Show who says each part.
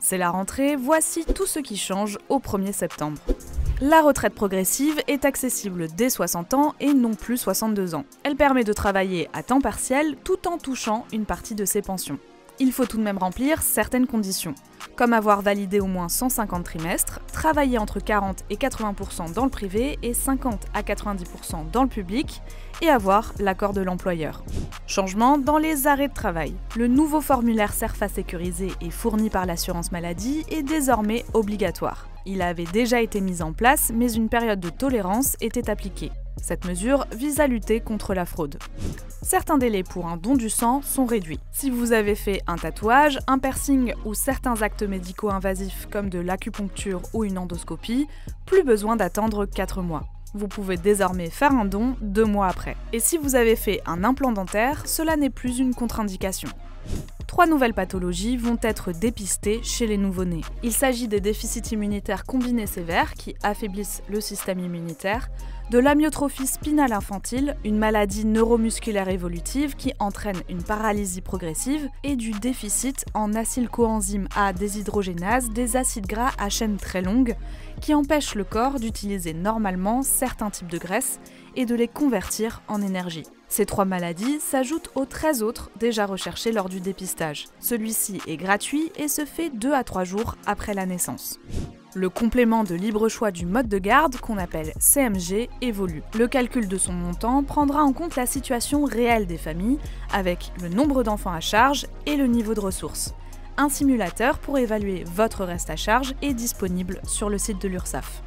Speaker 1: C'est la rentrée, voici tout ce qui change au 1er septembre. La retraite progressive est accessible dès 60 ans et non plus 62 ans. Elle permet de travailler à temps partiel tout en touchant une partie de ses pensions. Il faut tout de même remplir certaines conditions, comme avoir validé au moins 150 trimestres, travailler entre 40 et 80% dans le privé et 50 à 90% dans le public, et avoir l'accord de l'employeur. Changement dans les arrêts de travail. Le nouveau formulaire CERFA sécurisé et fourni par l'assurance maladie est désormais obligatoire. Il avait déjà été mis en place, mais une période de tolérance était appliquée. Cette mesure vise à lutter contre la fraude. Certains délais pour un don du sang sont réduits. Si vous avez fait un tatouage, un piercing ou certains actes médicaux invasifs comme de l'acupuncture ou une endoscopie, plus besoin d'attendre 4 mois. Vous pouvez désormais faire un don 2 mois après. Et si vous avez fait un implant dentaire, cela n'est plus une contre-indication. 3 nouvelles pathologies vont être dépistées chez les nouveau-nés. Il s'agit des déficits immunitaires combinés sévères qui affaiblissent le système immunitaire, de l'amyotrophie spinale infantile, une maladie neuromusculaire évolutive qui entraîne une paralysie progressive, et du déficit en acylcoenzyme A déshydrogénase des acides gras à chaîne très longue qui empêchent le corps d'utiliser normalement certains types de graisses et de les convertir en énergie. Ces 3 maladies s'ajoutent aux 13 autres déjà recherchées lors du dépistage. Celui-ci est gratuit et se fait 2 à 3 jours après la naissance. Le complément de libre choix du mode de garde, qu'on appelle CMG, évolue. Le calcul de son montant prendra en compte la situation réelle des familles, avec le nombre d'enfants à charge et le niveau de ressources. Un simulateur pour évaluer votre reste à charge est disponible sur le site de l'URSSAF.